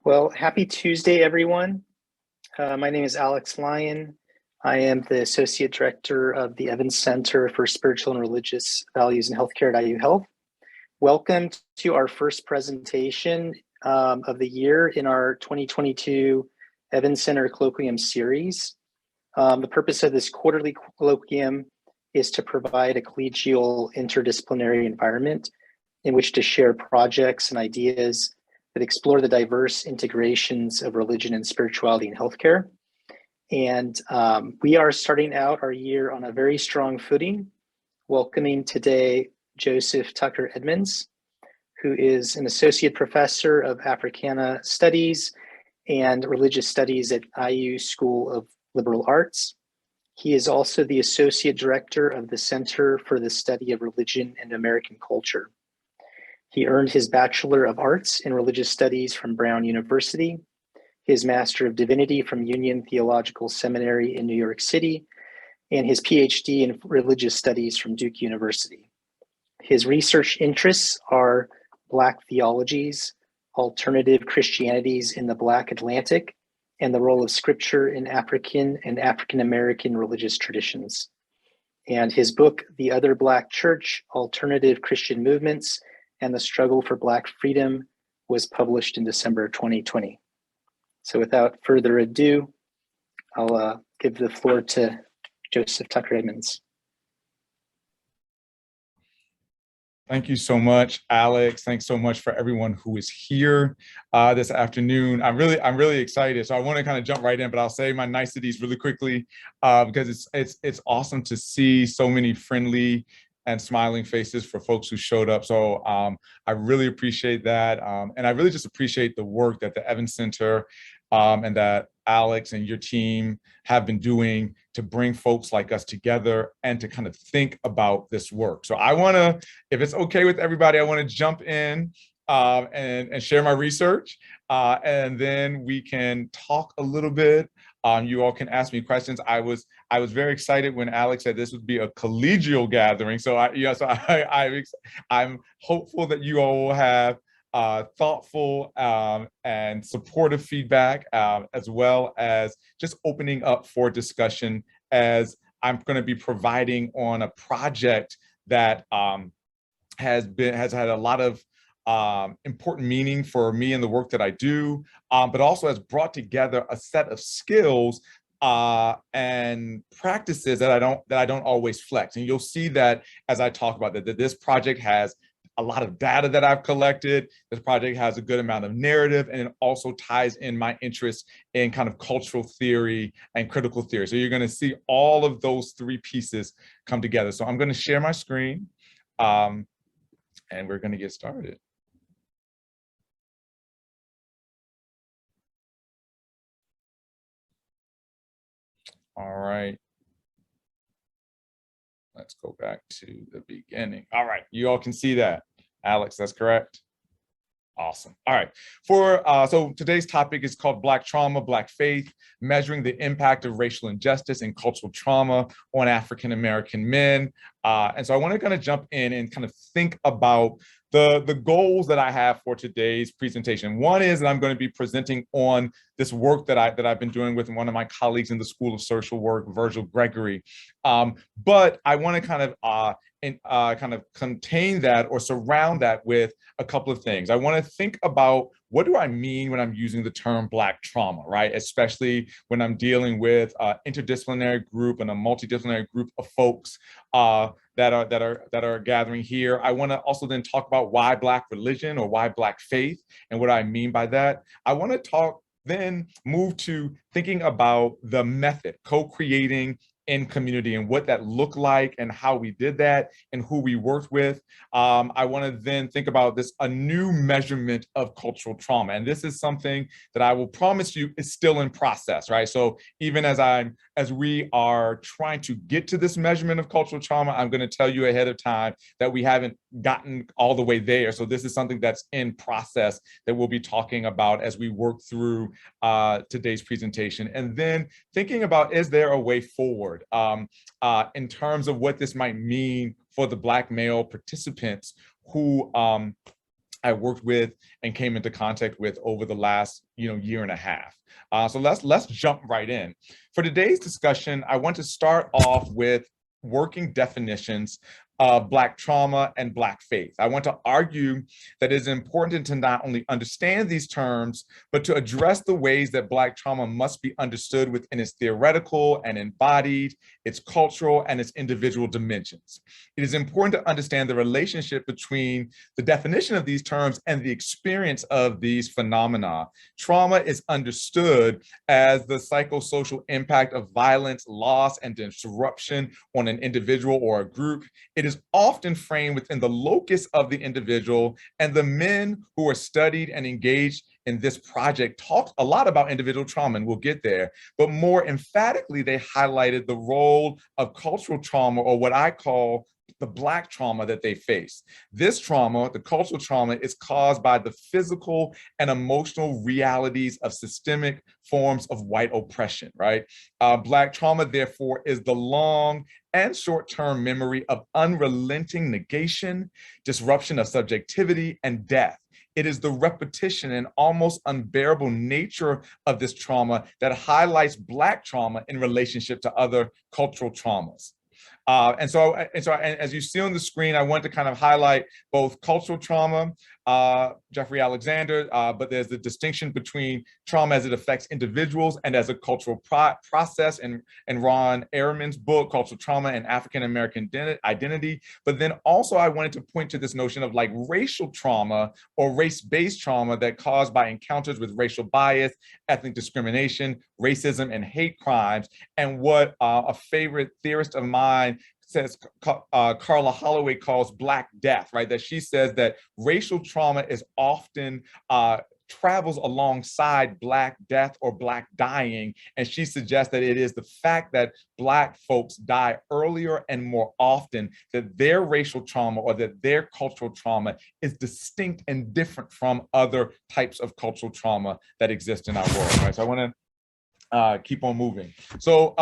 Well, happy Tuesday, everyone. My name is Alex Lyon. I am the Associate Director of the Evans Center for Spiritual and Religious Values in Healthcare at IU Health. Welcome to our first presentation of the year in our 2022 Evans Center Colloquium series. The purpose of this quarterly colloquium is to provide a collegial interdisciplinary environment in which to share projects and ideas that explore the diverse integrations of religion and spirituality in healthcare. And we are starting out our year on a very strong footing, welcoming today Joseph Tucker Edmonds, who is an associate professor of Africana Studies and Religious Studies at IU School of Liberal Arts. He is also the associate director of the Center for the Study of Religion and American Culture. He earned his Bachelor of Arts in Religious Studies from Brown University, his Master of Divinity from Union Theological Seminary in New York City, and his PhD in Religious Studies from Duke University. His research interests are Black theologies, alternative Christianities in the Black Atlantic, and the role of Scripture in African and African-American religious traditions. And his book, The Other Black Church, Alternative Christian Movements and the Struggle for Black Freedom, was published in December 2020. So without further ado, I'll give the floor to Joseph Tucker Edmonds. Thank you so much, Alex. Thanks so much for everyone who is here this afternoon. I'm really excited. So I want to kind of jump right in, but I'll say my niceties really quickly because it's awesome to see so many friendly and smiling faces for folks who showed up. So I really appreciate that. And I really just appreciate the work that the Evans Center and that Alex and your team have been doing to bring folks like us together and to kind of think about this work. So I wanna, if it's okay with everybody, I wanna jump in and share my research. And then we can talk a little bit. You all can ask me questions. I was very excited when Alex said this would be a collegial gathering. So I'm hopeful that you all will have thoughtful and supportive feedback, as well as just opening up for discussion, as I'm going to be providing on a project that has had a lot of important meaning for me and the work that I do, but also has brought together a set of skills and practices that I don't always flex. And you'll see that as I talk about that this project has a lot of data that I've collected. This project has a good amount of narrative, and it also ties in my interest in kind of cultural theory and critical theory. So you're going to see all of those three pieces come together. So I'm going to share my screen, and we're going to get started. All right. Let's go back to the beginning. All right, you all can see that. Alex, that's correct? Awesome. All right. So today's topic is called Black Trauma, Black Faith, Measuring the Impact of Racial Injustice and Cultural Trauma on African-American Men. And so I want to kind of jump in and kind of think about the goals that I have for today's presentation. One is that I'm going to be presenting on this work that I've been doing with one of my colleagues in the School of Social Work, Virgil Gregory. But I want to kind of contain that or surround that with a couple of things. I want to think about, what do I mean when I'm using the term Black trauma, right? Especially when I'm dealing with an interdisciplinary group and a multidisciplinary group of folks that are gathering here. I want to also then talk about why Black religion or why Black faith and what I mean by that. I want to then move to thinking about the method, co-creating in community, and what that looked like and how we did that and who we worked with. I want to then think about a new measurement of cultural trauma. And this is something that I will promise you is still in process, right? So even as we are trying to get to this measurement of cultural trauma, I'm going to tell you ahead of time that we haven't gotten all the way there. So this is something that's in process that we'll be talking about as we work through today's presentation. And then thinking about, is there a way forward in terms of what this might mean for the Black male participants who I worked with and came into contact with over the last year and a half. So let's jump right in. For today's discussion, I want to start off with working definitions of Black trauma and Black faith. I want to argue that it is important to not only understand these terms, but to address the ways that Black trauma must be understood within its theoretical and embodied, its cultural and its individual dimensions. It is important to understand the relationship between the definition of these terms and the experience of these phenomena. Trauma is understood as the psychosocial impact of violence, loss, and disruption on an individual or a group. It is often framed within the locus of the individual, and the men who are studied and engaged in this project talked a lot about individual trauma, and we'll get there, but more emphatically, they highlighted the role of cultural trauma, or what I call the Black trauma that they face. This trauma, the cultural trauma, is caused by the physical and emotional realities of systemic forms of white oppression, right? Black trauma, therefore, is the long and short-term memory of unrelenting negation, disruption of subjectivity, and death. It is the repetition and almost unbearable nature of this trauma that highlights Black trauma in relationship to other cultural traumas. And as you see on the screen, I want to kind of highlight both cultural trauma, Jeffrey Alexander, but there's the distinction between trauma as it affects individuals and as a cultural process in Ron Ehrman's book, Cultural Trauma and African American Identity. But then also I wanted to point to this notion of like racial trauma or race-based trauma that caused by encounters with racial bias, ethnic discrimination, racism, and hate crimes, and what a favorite theorist of mine says, Carla Holloway calls Black death, right? That she says that racial trauma is often travels alongside Black death or Black dying. And she suggests that it is the fact that Black folks die earlier and more often, that their racial trauma or that their cultural trauma is distinct and different from other types of cultural trauma that exist in our world, right? So I want to keep on moving. So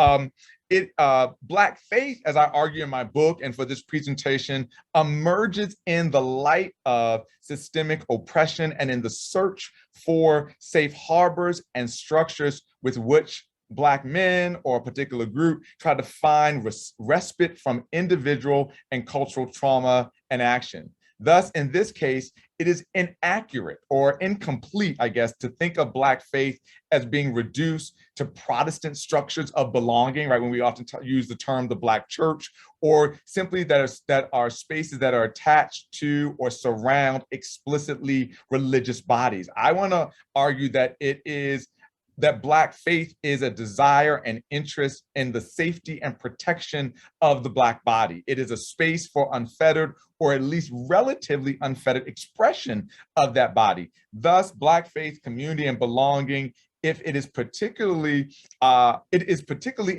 Black faith, as I argue in my book and for this presentation, emerges in the light of systemic oppression and in the search for safe harbors and structures with which Black men or a particular group try to find respite from individual and cultural trauma and action. Thus, in this case, it is inaccurate or incomplete, I guess, to think of Black faith as being reduced to Protestant structures of belonging, right? When we often use the term the Black church, or simply that are spaces that are attached to or surround explicitly religious bodies. I want to argue that that Black faith is a desire and interest in the safety and protection of the Black body. It is a space for unfettered or at least relatively unfettered expression of that body. Thus, Black faith, community, and belonging, if it is particularly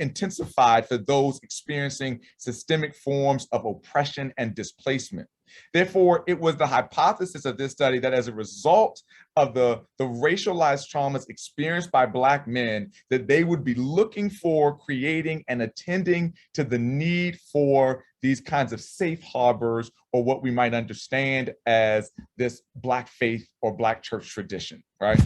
intensified for those experiencing systemic forms of oppression and displacement. Therefore, it was the hypothesis of this study that as a result of the racialized traumas experienced by Black men, that they would be looking for, creating, and attending to the need for these kinds of safe harbors, or what we might understand as this Black faith or Black church tradition, right?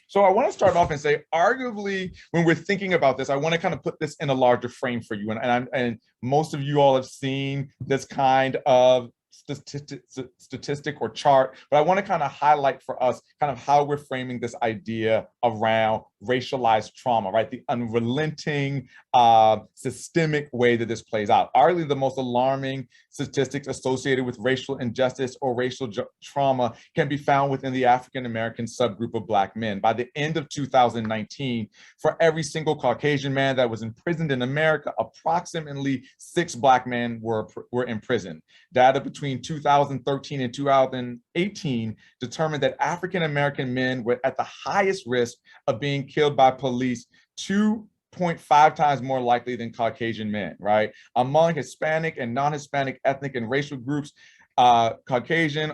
So I want to start off and say, arguably, when we're thinking about this, I want to kind of put this in a larger frame for you. And most of you all have seen this kind of statistic or chart, but I want to kind of highlight for us kind of how we're framing this idea around racialized trauma, right? The unrelenting, systemic way that this plays out. Arguably, the most alarming statistics associated with racial injustice or racial trauma can be found within the African-American subgroup of Black men. By the end of 2019, for every single Caucasian man that was imprisoned in America, approximately 6 Black men were imprisoned. Data between 2013 and 2018 determined that African-American men were at the highest risk of being killed by police 2.5 times more likely than Caucasian men, right? Among Hispanic and non-Hispanic ethnic and racial groups, Caucasian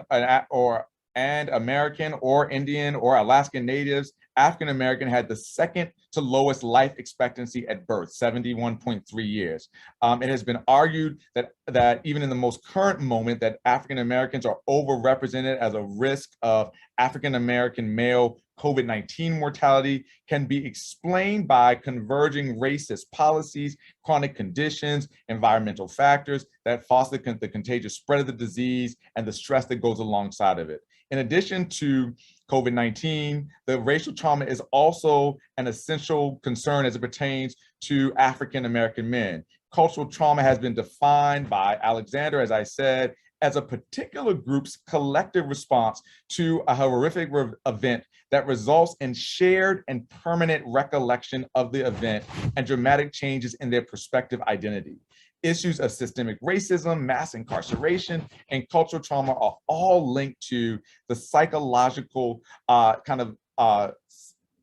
and American or Indian or Alaskan natives African American had the second to lowest life expectancy at birth, 71.3 years. It has been argued that even in the most current moment that African Americans are overrepresented as a risk of African American male COVID-19 mortality can be explained by converging racist policies, chronic conditions, environmental factors that foster the contagious spread of the disease and the stress that goes alongside of it. In addition to COVID-19, the racial trauma is also an essential concern as it pertains to African American men. Cultural trauma has been defined by Alexander, as I said, as a particular group's collective response to a horrific event that results in shared and permanent recollection of the event and dramatic changes in their prospective identity. Issues of systemic racism, mass incarceration, and cultural trauma are all linked to the psychological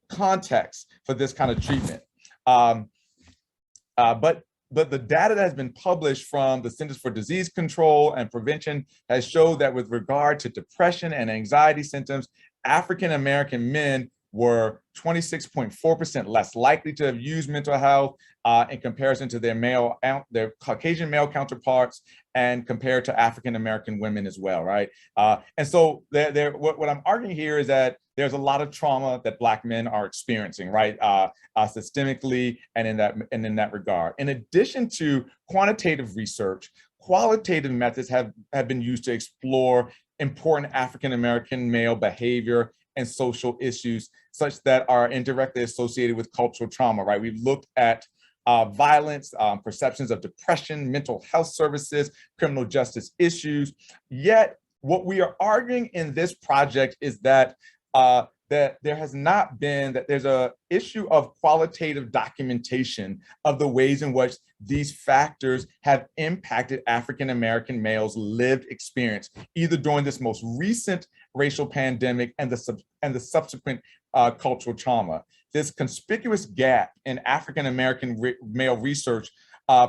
context for this kind of treatment. But the data that has been published from the Centers for Disease Control and Prevention has showed that with regard to depression and anxiety symptoms, African American men were 26.4% less likely to have used mental health in comparison to their Caucasian male counterparts and compared to African American women as well, right? And so what I'm arguing here is that there's a lot of trauma that Black men are experiencing, right? Systemically and in that regard. In addition to quantitative research, qualitative methods have been used to explore important African American male behavior and social issues such that are indirectly associated with cultural trauma, right? We've looked at violence, perceptions of depression, mental health services, criminal justice issues. Yet, what we are arguing in this project is that there's an issue of qualitative documentation of the ways in which these factors have impacted African American males' lived experience, either during this most recent racial pandemic and the subsequent cultural trauma. This conspicuous gap in African American male research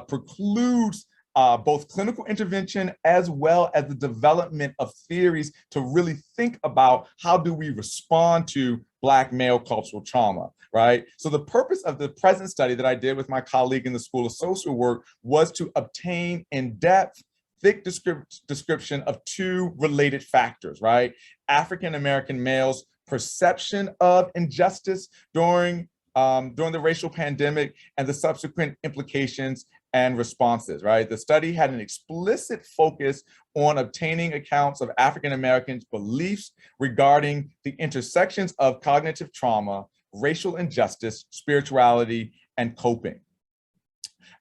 precludes both clinical intervention as well as the development of theories to really think about how do we respond to Black male cultural trauma, right? So the purpose of the present study that I did with my colleague in the School of Social Work was to obtain in-depth, thick description of two related factors, right? African American males' perception of injustice during the racial pandemic and the subsequent implications and responses, right? The study had an explicit focus on obtaining accounts of African Americans' beliefs regarding the intersections of cognitive trauma, racial injustice, spirituality, and coping.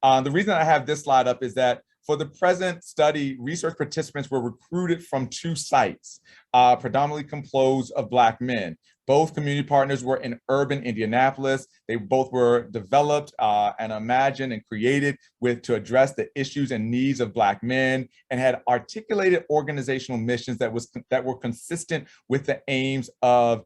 The reason I have this slide up is that for the present study, research participants were recruited from two sites, predominantly composed of Black men. Both community partners were in urban Indianapolis. They both were developed and imagined and created to address the issues and needs of Black men and had articulated organizational missions that were consistent with the aims of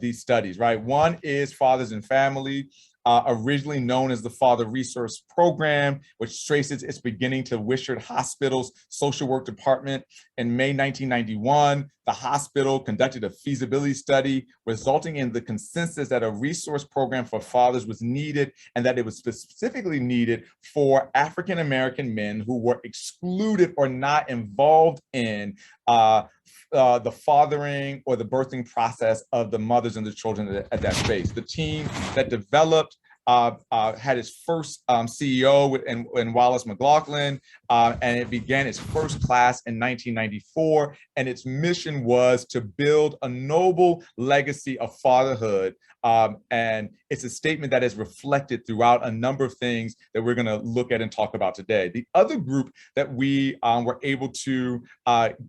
these studies, right? One is Fathers and Family, originally known as the Father Resource Program, which traces its beginning to Wishart Hospital's social work department. In May 1991, the hospital conducted a feasibility study, resulting in the consensus that a resource program for fathers was needed and that it was specifically needed for African American men who were excluded or not involved in the fathering or the birthing process of the mothers and the children at that space. The team that developed had its first CEO in Wallace McLaughlin, and it began its first class in 1994. And its mission was to build a noble legacy of fatherhood. And it's a statement that is reflected throughout a number of things that we're going to look at and talk about today. The other group that we were able to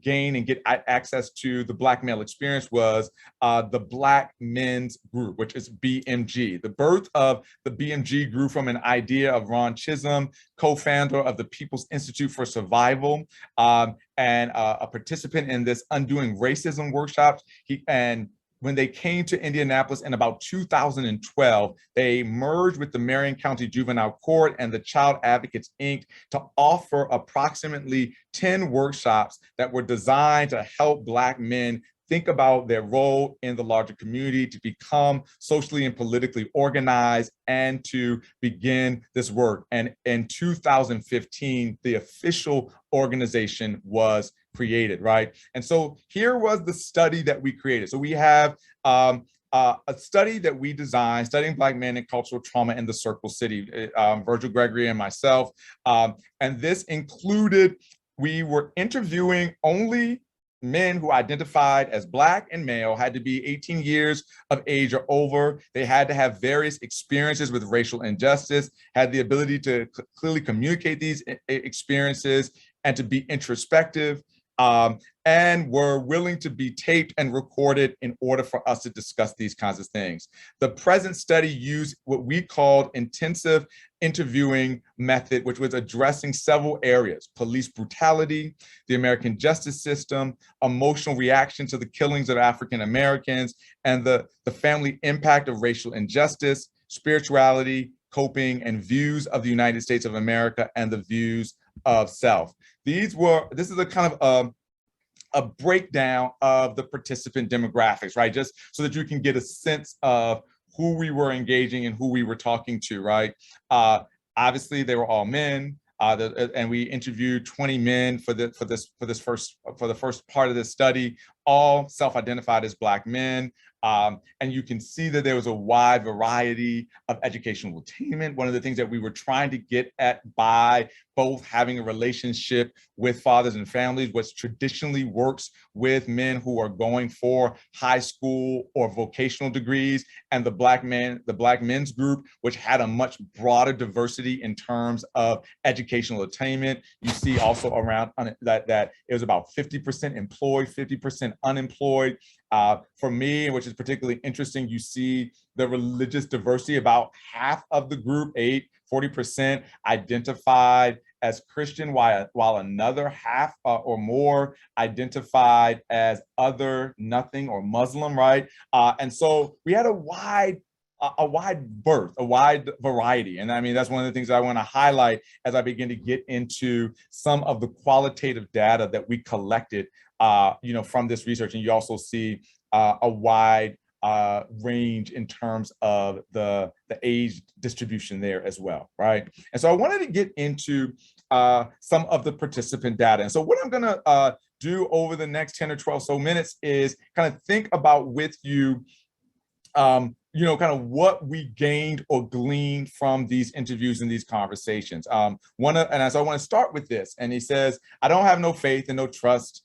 gain and get access to the Black male experience was the Black Men's Group, which is BMG. The birth of the BMG grew from an idea of Ron Chisholm, co-founder of the People's Institute for Survival, and a participant in this Undoing Racism workshops. When they came to Indianapolis in about 2012, they merged with the Marion County Juvenile Court and the Child Advocates, Inc. to offer approximately 10 workshops that were designed to help Black men think about their role in the larger community, to become socially and politically organized, and to begin this work. And in 2015, the official organization was created, right? And so here was the study that we created. So we have a study that we designed, studying Black men and cultural trauma in the Circle City, Virgil Gregory and myself. And this included, we were interviewing only men who identified as Black and male, had to be 18 years of age or over. They had to have various experiences with racial injustice, had the ability to clearly communicate these experiences and to be introspective, and were willing to be taped and recorded in order for us to discuss these kinds of things. The present study used what we called intensive interviewing method, which was addressing several areas: police brutality, the American justice system, emotional reaction to the killings of African Americans, and the family impact of racial injustice, spirituality, coping, and views of the United States of America and the views of self. This is a kind of a breakdown of the participant demographics, right? Just so that you can get a sense of who we were engaging and who we were talking to, right? Obviously, they were all men, and we interviewed 20 men for the first part of this study, all self-identified as Black men. And you can see that there was a wide variety of educational attainment. One of the things that we were trying to get at by both having a relationship with fathers and families, which traditionally works with men who are going for high school or vocational degrees, and the Black men's group, which had a much broader diversity in terms of educational attainment. You see also around that it was about 50% employed, 50% unemployed. For me, which is particularly interesting, you see the religious diversity. About half of the group, 40%, identified as Christian, while another half or more identified as other, nothing, or Muslim, right? And so we had a wide berth, a wide variety. And I mean, that's one of the things I want to highlight as I begin to get into some of the qualitative data that we collected from this research. And you also see a wide range in terms of the age distribution there as well, right? And so I wanted to get into some of the participant data. And so what I'm gonna do over the next 10 or 12 so minutes is kind of think about with you, kind of what we gained or gleaned from these interviews and these conversations. And so I want to start with this. And he says, "I don't have no faith and no trust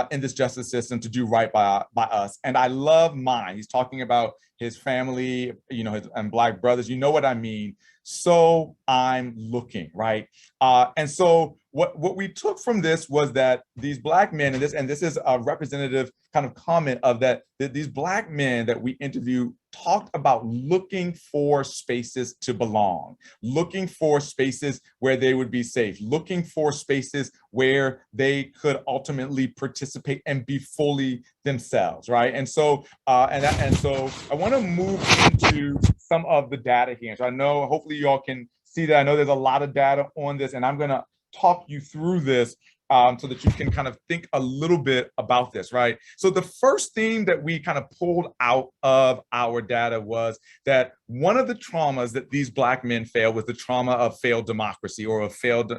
in this justice system to do right by us. And I love mine." He's talking about his family, and Black brothers. You know what I mean? So I'm looking, right? And so what we took from this was that these Black men, and this is a representative kind of comment of that these Black men that we interviewed talked about looking for spaces to belong, looking for spaces where they would be safe, looking for spaces where they could ultimately participate and be fully themselves, right? And so so I want to move into some of the data here. So I know, hopefully you all can see that. I know there's a lot of data on this, and I'm going to talk you through this so that you can kind of think a little bit about this, right? So the first theme that we kind of pulled out of our data was that one of the traumas that these Black men failed was the trauma of failed democracy, or a failed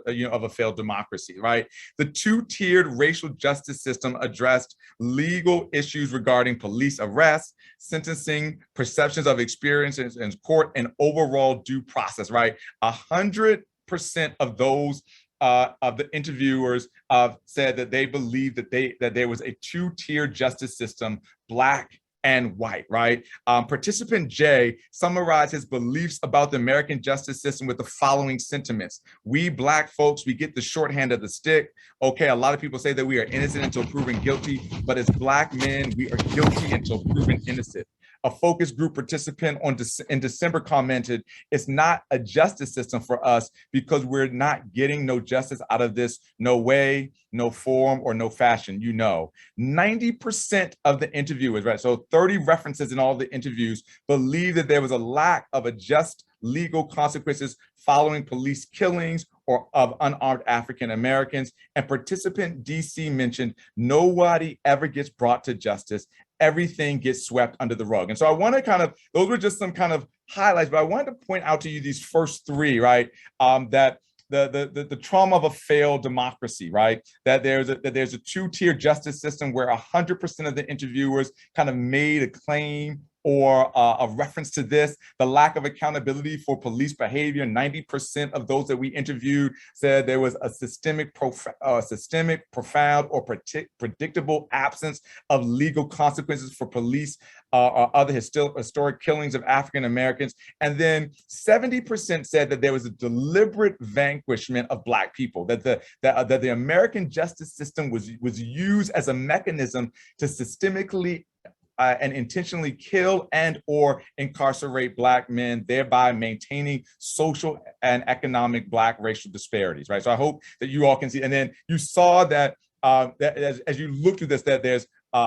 democracy, right? The two-tiered racial justice system addressed legal issues regarding police arrests, sentencing, perceptions of experiences in court, and overall due process, right? 100% of those of the interviewers said that they believed that there was a two-tier justice system, Black and white, right? Participant J summarized his beliefs about the American justice system with the following sentiments: "We Black folks, we get the shorthand of the stick. Okay, a lot of people say that we are innocent until proven guilty, but as Black men, we are guilty until proven innocent. a focus group participant in December commented, it's not a justice system for us because we're not getting no justice out of this, no way, no form, or no fashion, 90% of the interviewers, right? So 30 references in all the interviews believe that there was a lack of a just legal consequences following police killings or of unarmed African Americans. And participant DC mentioned nobody ever gets brought to justice. Everything gets swept under the rug. And so I want to those were just some kind of highlights, but I wanted to point out to you these first three, right? That the trauma of a failed democracy, right? That there's a two-tier justice system where 100% of the interviewers kind of made a claim or a reference to this, the lack of accountability for police behavior. 90% of those that we interviewed said there was a systemic, profound, or predictable absence of legal consequences for police or other historic killings of African Americans. And then 70% said that there was a deliberate vanquishment of Black people, that the American justice system was used as a mechanism to systemically and intentionally kill and or incarcerate Black men, thereby maintaining social and economic Black racial disparities, right? So I hope that you all can see. And then you saw that, that as you look through this, that there's we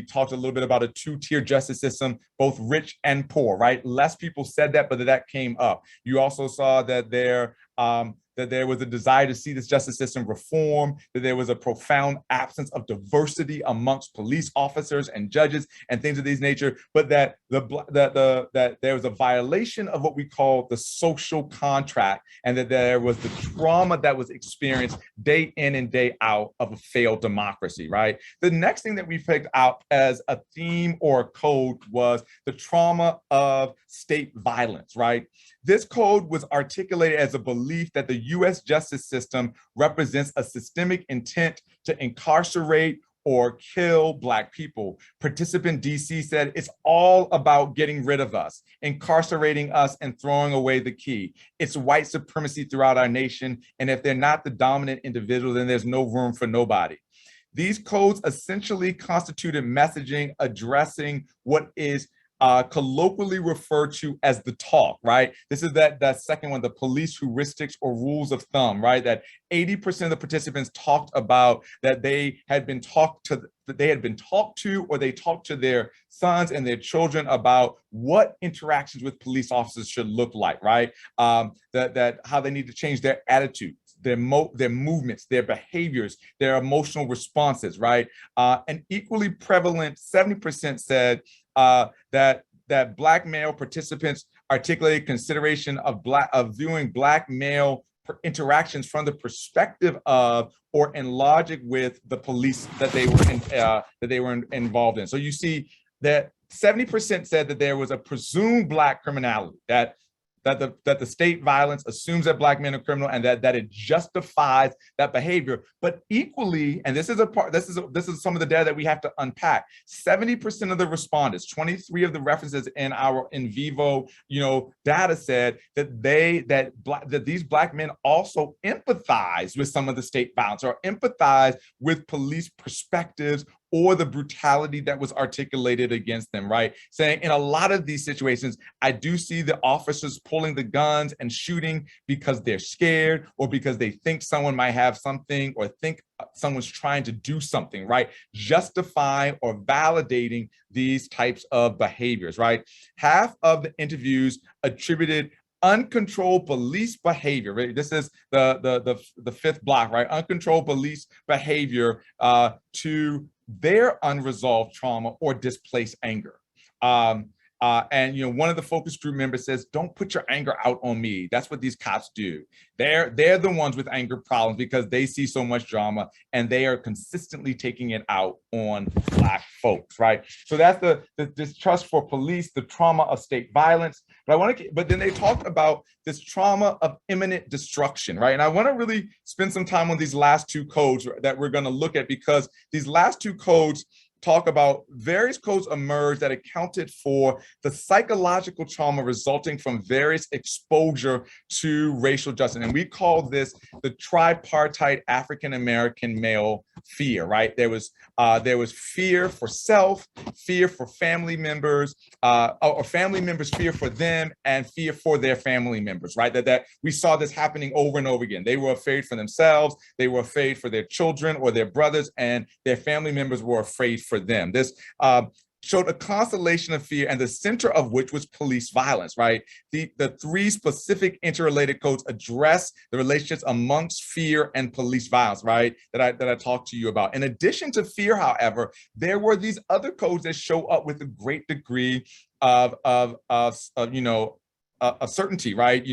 talked a little bit about a two-tier justice system, both rich and poor, right? Less people said that, but that came up. You also saw that there was a desire to see this justice system reform, that there was a profound absence of diversity amongst police officers and judges and things of this nature, but that that there was a violation of what we call the social contract, and that there was the trauma that was experienced day in and day out of a failed democracy, right? The next thing that we picked out as a theme or a code was the trauma of state violence, right? This code was articulated as a belief that the U.S. justice system represents a systemic intent to incarcerate or kill Black people. Participant DC said, it's all about getting rid of us, incarcerating us, and throwing away the key. It's white supremacy throughout our nation, and if they're not the dominant individual, then there's no room for nobody. These codes essentially constituted messaging addressing what is colloquially referred to as the talk, right? This is that second one, the police heuristics or rules of thumb, right? That 80% of the participants talked about that they had been talked to, or they talked to their sons and their children about what interactions with police officers should look like, right? That how they need to change their attitude, their movements, their behaviors, their emotional responses, right? And equally prevalent, 70% said that Black male participants articulated consideration of viewing Black male interactions from the perspective of or in logic with the police that they were involved in. So you see that 70% said that there was a presumed Black criminality, that the state violence assumes that Black men are criminal and that it justifies that behavior. But equally, and this is some of the data that we have to unpack, 70% of the respondents, 23 of the references in our in vivo data said that these Black men also empathize with some of the state violence or empathize with police perspectives or the brutality that was articulated against them, right? Saying in a lot of these situations, I do see the officers pulling the guns and shooting because they're scared or because they think someone might have something or think someone's trying to do something, right? Justifying or validating these types of behaviors, right? Half of the interviews attributed uncontrolled police behavior, right? This is the fifth block, right? Uncontrolled police behavior to their unresolved trauma or displaced anger. And one of the focus group members says, don't put your anger out on me. That's what these cops do. They're the ones with anger problems because they see so much drama and they are consistently taking it out on Black folks, right? So that's the distrust for police, the trauma of state violence. But then they talked about this trauma of imminent destruction, right? And I want to really spend some time on these last two codes that we're going to look at, because these last two codes talk about various codes emerged that accounted for the psychological trauma resulting from various exposure to racial justice. And we call this the tripartite African-American male fear, right? There was fear for self, fear for family members, or family members' fear for them, and fear for their family members, right? That we saw this happening over and over again. They were afraid for themselves, they were afraid for their children or their brothers, and their family members were afraid for them. This showed a constellation of fear, and the center of which was police violence, right? The three specific interrelated codes address the relationships amongst fear and police violence, right? That I talked to you about. In addition to fear, however, there were these other codes that show up with a great degree of certainty, right?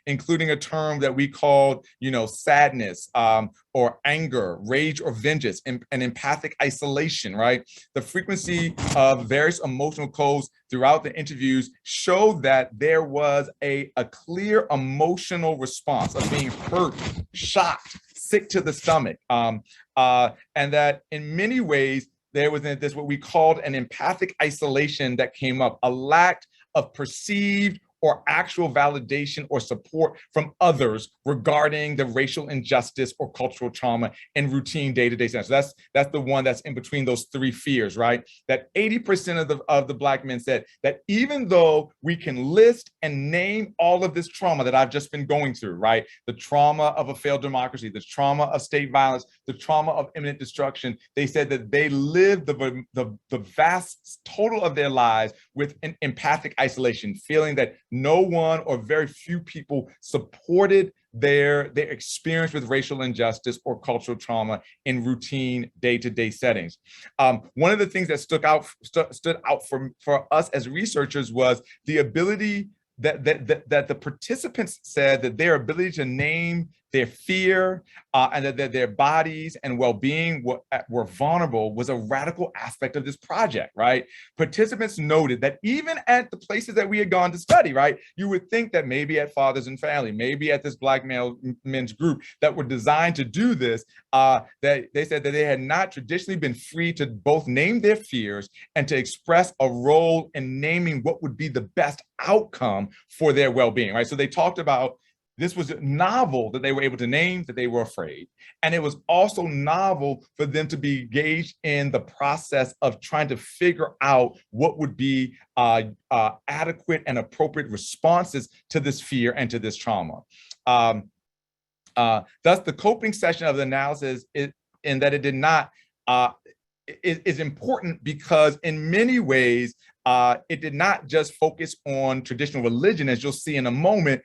Including a term that we called, sadness, or anger, rage or vengeance, and empathic isolation, right? The frequency of various emotional codes throughout the interviews showed that there was a clear emotional response of being hurt, shocked, sick to the stomach, and that in many ways, there was this what we called an empathic isolation that came up, a lack of perceived or actual validation or support from others regarding the racial injustice or cultural trauma in routine day-to-day settings. So that's the one that's in between those three fears, right? That 80% of the Black men said that even though we can list and name all of this trauma that I've just been going through, right? The trauma of a failed democracy, the trauma of state violence, the trauma of imminent destruction, they said that they lived the vast total of their lives with an empathic isolation, feeling that no one or very few people supported their experience with racial injustice or cultural trauma in routine day-to-day settings. One of the things that stood out for us as researchers was the ability that the participants said that their ability to name their fear and that their bodies and well-being were vulnerable was a radical aspect of this project, right? Participants noted that even at the places that we had gone to study, right, you would think that maybe at Fathers and Family, maybe at this Black male men's group that were designed to do this, that they said that they had not traditionally been free to both name their fears and to express a role in naming what would be the best outcome for their well-being, right? So they talked about this was novel that they were able to name that they were afraid. And it was also novel for them to be engaged in the process of trying to figure out what would be adequate and appropriate responses to this fear and to this trauma. Thus, the coping session of the analysis in that it did not is important because in many ways, it did not just focus on traditional religion, as you'll see in a moment,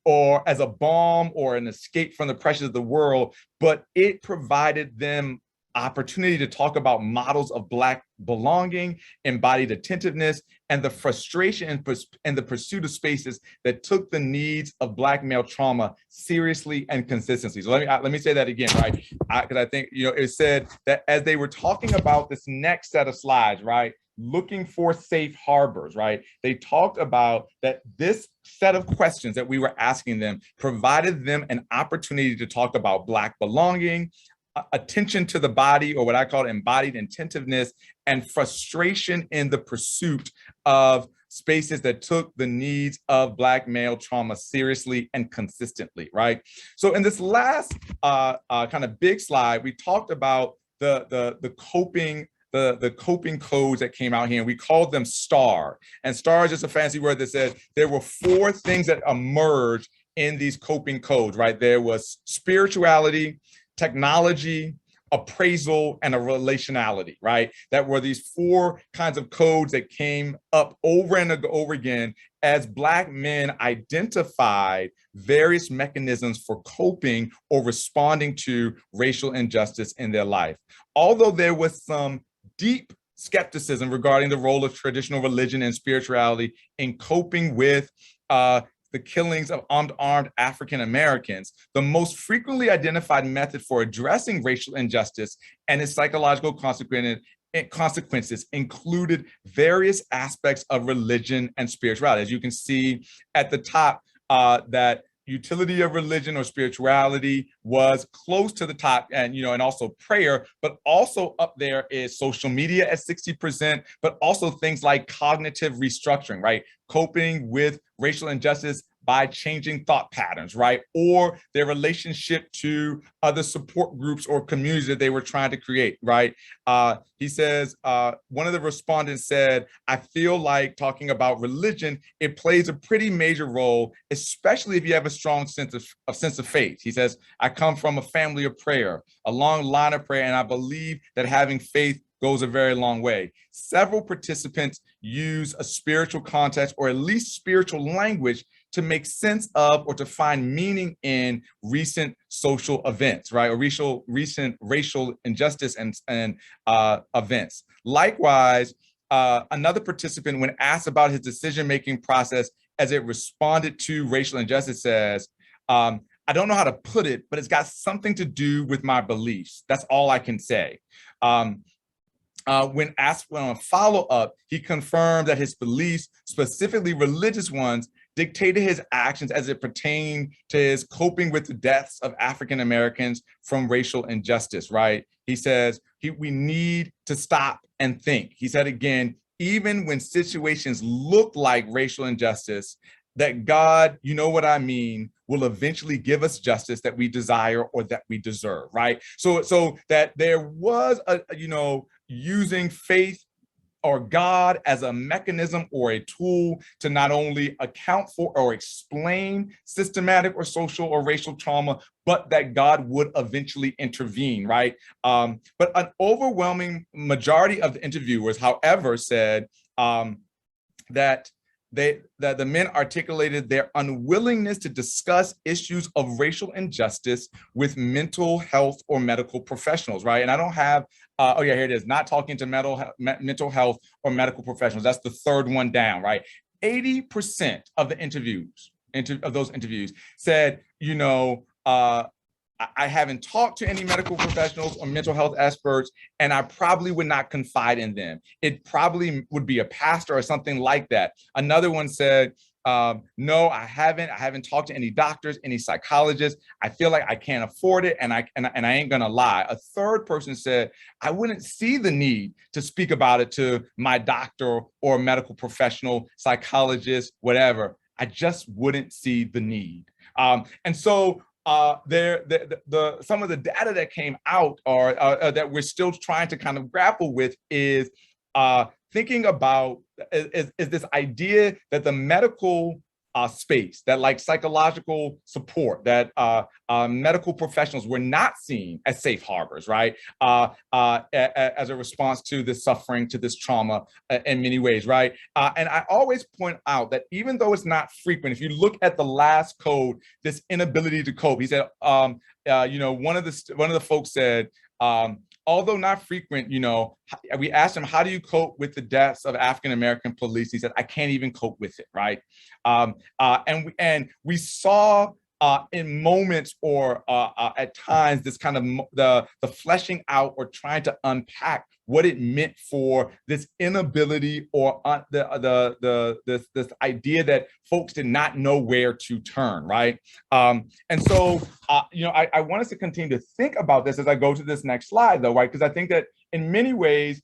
or as a balm or an escape from the pressures of the world, but it provided them opportunity to talk about models of Black belonging, embodied attentiveness, and the frustration and the pursuit of spaces that took the needs of Black male trauma seriously and consistently. So let me say that again, right? Because I think, it said that as they were talking about this next set of slides, right? Looking for safe harbors, right? They talked about that this set of questions that we were asking them provided them an opportunity to talk about Black belonging, attention to the body, or what I call embodied attentiveness, and frustration in the pursuit of spaces that took the needs of Black male trauma seriously and consistently, right? So in this last kind of big slide, we talked about the coping codes that came out here, and we called them STAR. And STAR is just a fancy word that said there were 4 things that emerged in these coping codes, right? There was spirituality, technology, appraisal, and a relationality, right? That were these 4 kinds of codes that came up over and over again as Black men identified various mechanisms for coping or responding to racial injustice in their life. Although there was some deep skepticism regarding the role of traditional religion and spirituality in coping with the killings of unarmed African Americans, the most frequently identified method for addressing racial injustice and its psychological consequences included various aspects of religion and spirituality. As you can see at the top, that utility of religion or spirituality was close to the top, and and also prayer, but also up there is social media at 60%, but also things like cognitive restructuring, right? Coping with racial injustice by changing thought patterns, right? Or their relationship to other support groups or communities that they were trying to create, right? He says, one of the respondents said, I feel like talking about religion, it plays a pretty major role, especially if you have a strong sense of faith. He says, I come from a family of prayer, a long line of prayer, and I believe that having faith goes a very long way. Several participants use a spiritual context or at least spiritual language to make sense of or to find meaning in recent social events, right? Or recent racial injustice and events. Likewise, another participant, when asked about his decision-making process as it responded to racial injustice, says, I don't know how to put it, but it's got something to do with my beliefs. That's all I can say. When asked on a follow-up, he confirmed that his beliefs, specifically religious ones, dictated his actions as it pertained to his coping with the deaths of African Americans from racial injustice, right? He says, we need to stop and think. He said again, even when situations look like racial injustice, that God, you know what I mean, will eventually give us justice that we desire or that we deserve, right? So that there was using faith or God as a mechanism or a tool to not only account for or explain systematic or social or racial trauma, but that God would eventually intervene, right? But an overwhelming majority of the interviewers, however, said that the men articulated their unwillingness to discuss issues of racial injustice with mental health or medical professionals, right? And I don't have, oh yeah, here it is, not talking to mental health or medical professionals. That's the third one down, right? 80% of the those interviews said, I haven't talked to any medical professionals or mental health experts, and I probably would not confide in them. It probably would be a pastor or something like that. Another one said, no, I haven't talked to any doctors, any psychologists. I feel like I can't afford it, and I ain't gonna lie. A third person said, I wouldn't see the need to speak about it to my doctor or medical professional, psychologist, whatever. I just wouldn't see the need. And so some of the data that came out or that we're still trying to kind of grapple with is thinking about is this idea that the medical space, that like psychological support, that medical professionals were not seen as safe harbors, right? As a response to this suffering, to this trauma in many ways, right? And I always point out that even though it's not frequent, if you look at the last code, this inability to cope, he said, one of the folks said, although not frequent, we asked him, how do you cope with the deaths of African-American police? He said, I can't even cope with it, right? And we saw in moments or at times this kind of the fleshing out or trying to unpack what it meant for this inability or this idea that folks did not know where to turn, right? And so, I want us to continue to think about this as I go to this next slide, though, right? Because I think that in many ways,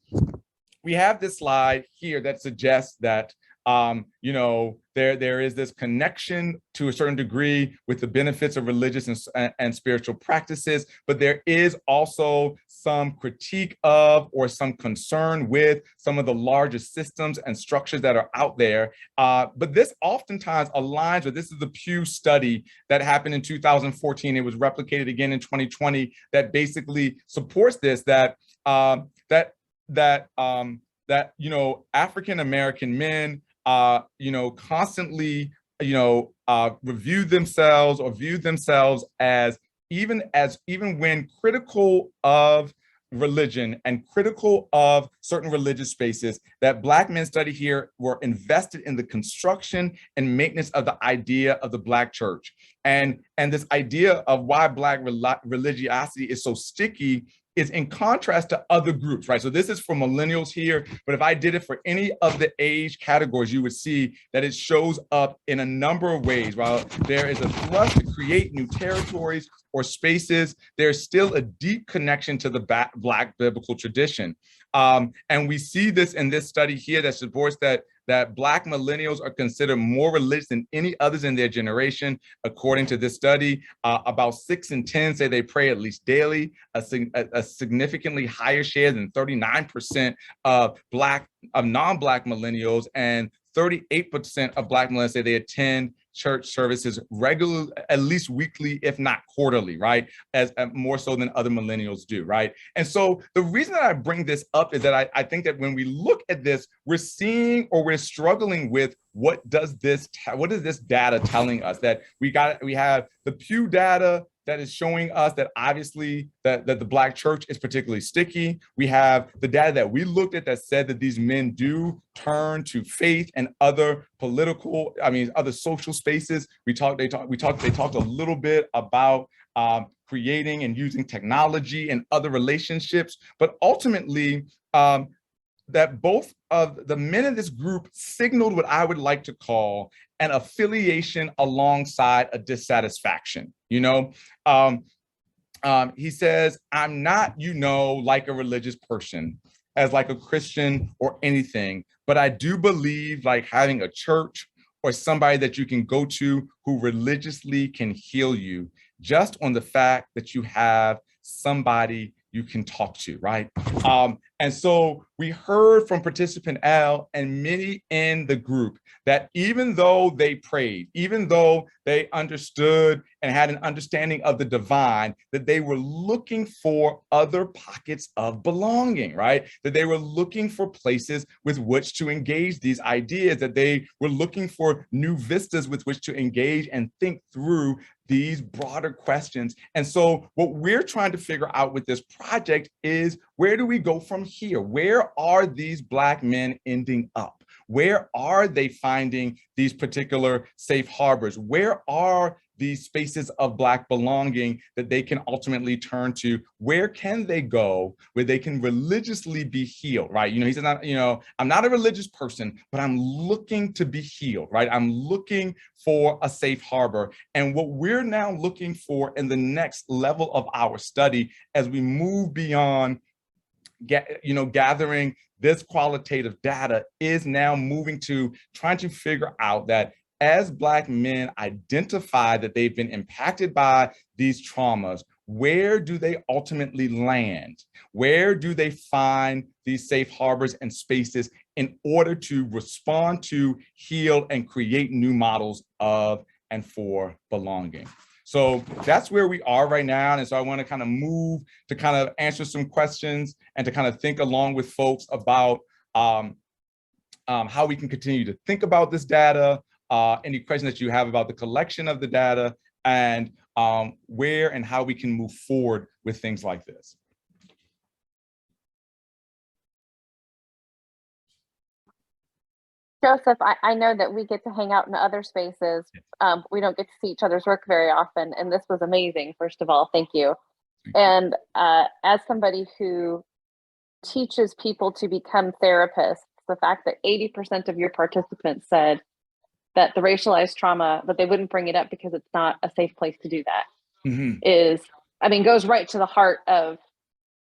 we have this slide here that suggests that there is this connection to a certain degree with the benefits of religious and spiritual practices, but there is also some critique of or some concern with some of the larger systems and structures that are out there. But this oftentimes aligns with, this is the Pew study that happened in 2014. It was replicated again in 2020 that basically supports this, that African-American men constantly, review themselves or view themselves as even when critical of religion and critical of certain religious spaces, that Black men studied here were invested in the construction and maintenance of the idea of the Black church. And this idea of why Black religiosity is so sticky is in contrast to other groups, right? So this is for millennials here, but if I did it for any of the age categories, you would see that it shows up in a number of ways. While there is a thrust to create new territories or spaces, there's still a deep connection to the Black biblical tradition. And we see this in this study here that supports that Black millennials are considered more religious than any others in their generation. According to this study, about 6 in 10 say they pray at least daily, a significantly higher share than 39% of non-Black millennials, and 38% of Black millennials say they attend church services regularly, at least weekly, if not quarterly, right? As more so than other millennials do, right? And so the reason that I bring this up is that I think that when we look at this, we're seeing, or we're struggling with, what is this data telling us? That we have the Pew data that is showing us that obviously that the Black church is particularly sticky. We have the data that we looked at that said that these men do turn to faith and other other social spaces. They talked a little bit about creating and using technology and other relationships, but ultimately that both of the men in this group signaled what I would like to call an affiliation alongside a dissatisfaction. He says, I'm not, like a religious person, as like a Christian or anything, but I do believe like having a church or somebody that you can go to who religiously can heal you, just on the fact that you have somebody you can talk to, right? And so we heard from participant L and many in the group that even though they prayed, even though they understood and had an understanding of the divine, that they were looking for other pockets of belonging, right? That they were looking for places with which to engage these ideas, that they were looking for new vistas with which to engage and think through these broader questions. And so what we're trying to figure out with this project is, where do we go from here? Where are these Black men ending up? Where are they finding these particular safe harbors? Where are these spaces of Black belonging that they can ultimately turn to? Where can they go where they can religiously be healed, right? He said, I'm not a religious person, but I'm looking to be healed, right? I'm looking for a safe harbor. And what we're now looking for in the next level of our study, as we move beyond gathering this qualitative data, is now moving to trying to figure out that as Black men identify that they've been impacted by these traumas, where do they ultimately land? Where do they find these safe harbors and spaces in order to respond to, heal, and create new models of and for belonging? So that's where we are right now. And so I want to kind of move to kind of answer some questions and to kind of think along with folks about how we can continue to think about this data, any questions that you have about the collection of the data, and where and how we can move forward with things like this. Joseph, I know that we get to hang out in other spaces. We don't get to see each other's work very often, and this was amazing. First of all, thank you. And as somebody who teaches people to become therapists, the fact that 80% of your participants said that the racialized trauma, but they wouldn't bring it up because it's not a safe place to do that, goes right to the heart of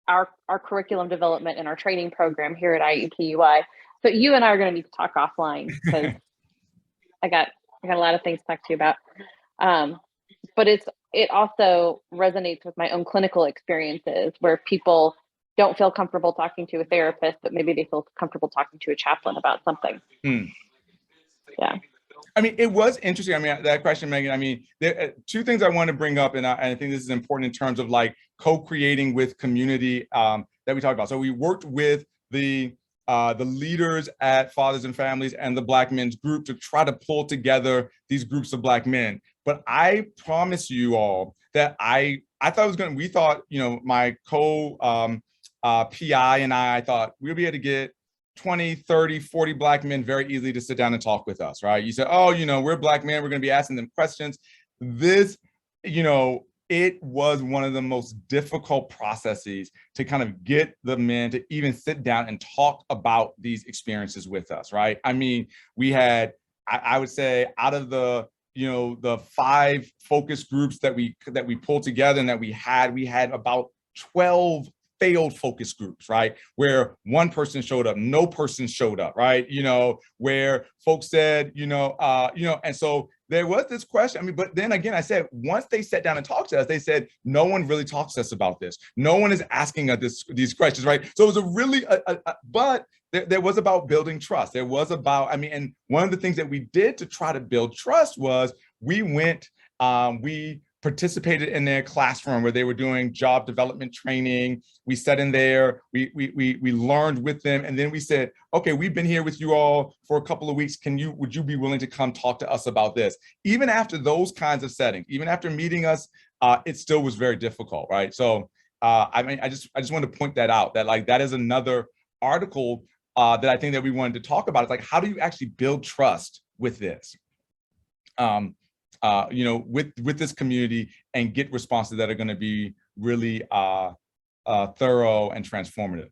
our curriculum development and our training program here at IUPUI. So you and I are going to need to talk offline, because I got a lot of things to talk to you about. But it also resonates with my own clinical experiences, where people don't feel comfortable talking to a therapist, but maybe they feel comfortable talking to a chaplain about something. Yeah. It was interesting. That question, Megan, there are two things I want to bring up, and I think this is important in terms of like co-creating with community that we talked about. So we worked with the leaders at Fathers and Families and the Black Men's Group to try to pull together these groups of Black men. But I promise you all that we thought, my PI and I thought we'll be able to get 20, 30, 40 Black men very easily to sit down and talk with us, right? You said, we're Black men, we're going to be asking them questions. This, it was one of the most difficult processes to kind of get the men to even sit down and talk about these experiences with us, right? I mean, we had, I would say, out of the, you know, the 5 focus groups that we pulled together and that we had about 12 failed focus groups, right? Where one person showed up, no person showed up, right? You know, where folks said, and so there was this question. I mean, but then again, I said, once they sat down and talked to us, they said, no one really talks to us about this. No one is asking us these questions, right? So it was a really, but there was about building trust. There was about, I mean, and one of the things that we did to try to build trust was we participated in their classroom where they were doing job development training. We sat in there, we learned with them, and then we said, okay, we've been here with you all for a couple of weeks. Would you be willing to come talk to us about this? Even after those kinds of settings, even after meeting us, it still was very difficult, right? So I mean, I just wanted to point that out, that like that is another article that I think that we wanted to talk about. It's like, how do you actually build trust with this? With this community and get responses that are going to be really thorough and transformative.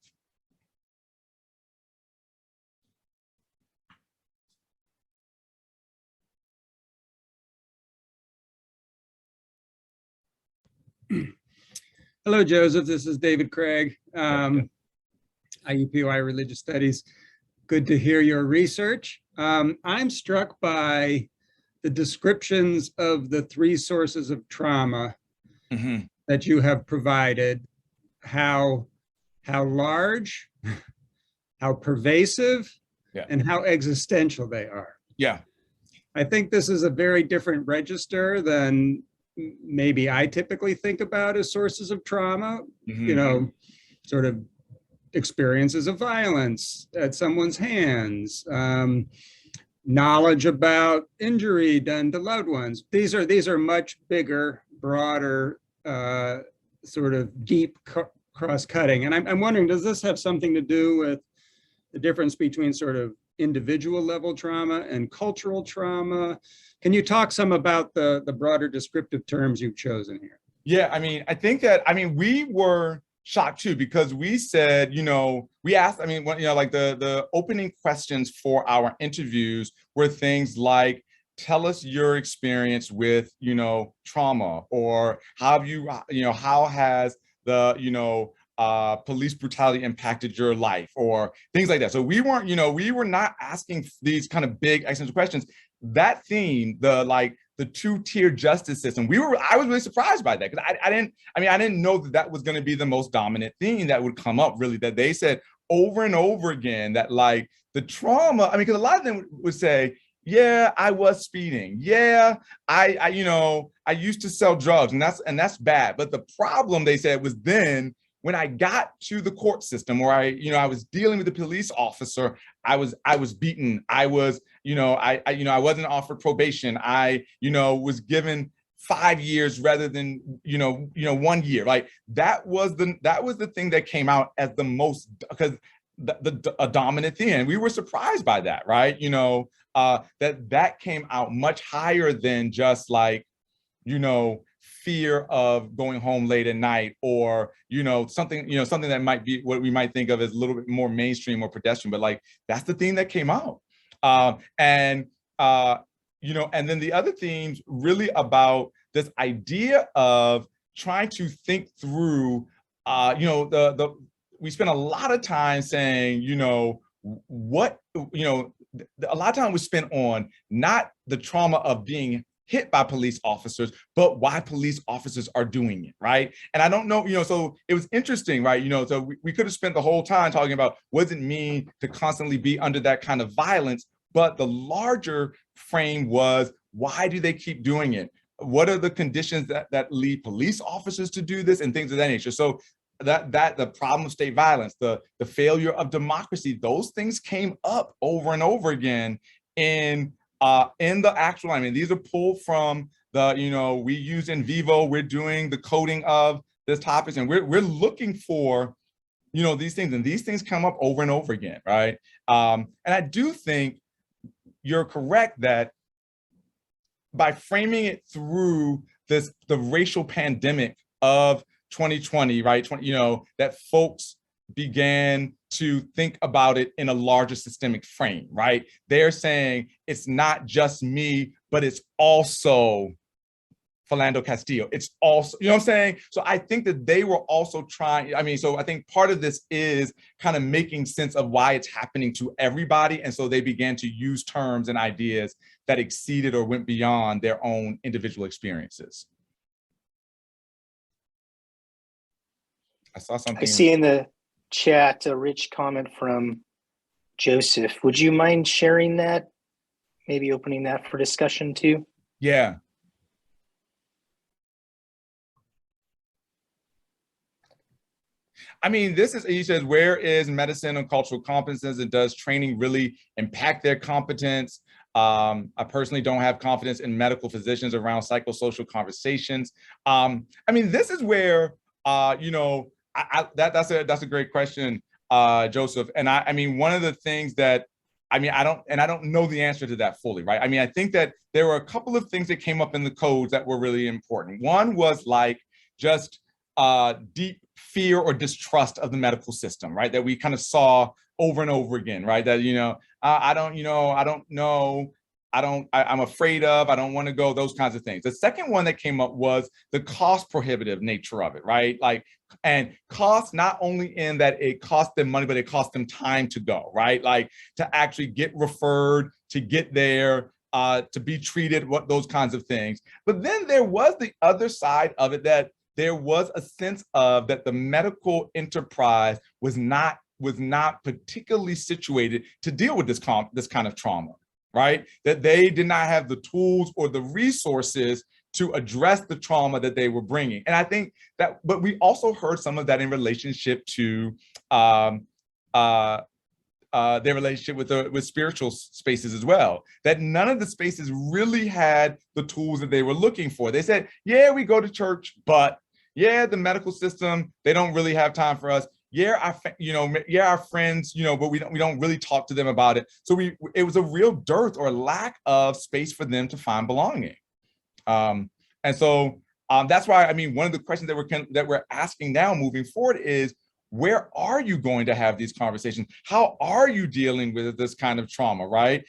Hello, Joseph. This is David Craig, IUPUI Religious Studies. Good to hear your research. I'm struck by the descriptions of the 3 sources of trauma that you have provided, how large, how pervasive, and how existential they are. Yeah. I think this is a very different register than maybe I typically think about as sources of trauma, you know, sort of experiences of violence at someone's hands, knowledge about injury done to loved ones. These are much bigger, broader, sort of deep cross-cutting. And I'm wondering, does this have something to do with the difference between sort of individual level trauma and cultural trauma? Can you talk some about the broader descriptive terms you've chosen here? Yeah, I mean, I think that, I mean, we were shocked too, because we said, we asked, I mean, like the opening questions for our interviews were things like, tell us your experience with, trauma, or how have you, how has the, police brutality impacted your life, or things like that. So we weren't, we were not asking these kind of big existential questions. That theme, the 2-tier justice system, I was really surprised by that, because I didn't know that was going to be the most dominant theme that would come up, really, that they said over and over again, that like the trauma, I mean, because a lot of them would say, yeah, I was speeding. Yeah, I used to sell drugs, and that's bad. But the problem, they said, was then when I got to the court system, where I was dealing with the police officer, I was beaten. I was, I wasn't offered probation. I, was given 5 years rather than, 1 year. Like that was the thing that came out as the most, because a dominant thing, and we were surprised by that, right? That came out much higher than just like, fear of going home late at night, or something that might be what we might think of as a little bit more mainstream or pedestrian, but like that's the theme that came out. And then the other themes really about this idea of trying to think through, we spent a lot of time saying, a lot of time was spent on not the trauma of being hit by police officers, but why police officers are doing it, right? And I don't know, so it was interesting, right? So we could have spent the whole time talking about what does it mean to constantly be under that kind of violence, but the larger frame was, why do they keep doing it? What are the conditions that lead police officers to do this, and things of that nature? So that the problem of state violence, the failure of democracy, those things came up over and over again in the actual, I mean, these are pulled from the, we use in vivo, we're doing the coding of this topics, and we're looking for, these things, and these things come up over and over again, right? And I do think you're correct that by framing it through the racial pandemic of 2020, right? That folks began to think about it in a larger systemic frame, right? They're saying it's not just me, but it's also Philando Castillo. It's also, you know what I'm saying? So I think that they were also trying, so I think part of this is kind of making sense of why it's happening to everybody. And so they began to use terms and ideas that exceeded or went beyond their own individual experiences. I saw something. I see in the chat a rich comment from Joseph. Would you mind sharing that? Maybe opening that for discussion too? Yeah. This is, he says, where is medicine and cultural competences, and does training really impact their competence? I personally don't have confidence in medical physicians around psychosocial conversations. This is where, that's a great question, Joseph. And one of the things that, I don't know the answer to that fully, right? I think that there were a couple of things that came up in the codes that were really important. One was like just deep fear or distrust of the medical system, right? That we kind of saw over and over again, right? That, I'm afraid of, I don't want to go, those kinds of things. The second one that came up was the cost prohibitive nature of it, right? And cost not only in that it cost them money, but it cost them time to go, right? Like to actually get referred, to get there, to be treated, those kinds of things. But then there was the other side of it, that there was a sense of that the medical enterprise was not particularly situated to deal with this kind of trauma, right? That they did not have the tools or the resources to address the trauma that they were bringing. And I think that, but we also heard some of that in relationship to their relationship with spiritual spaces as well, that none of the spaces really had the tools that they were looking for. They said, yeah, we go to church, but yeah, the medical system, they don't really have time for us. Yeah, our friends, but we don't really talk to them about it. So it was a real dearth or lack of space for them to find belonging. And so that's why, one of the questions that we're asking now moving forward is, where are you going to have these conversations? How are you dealing with this kind of trauma, right?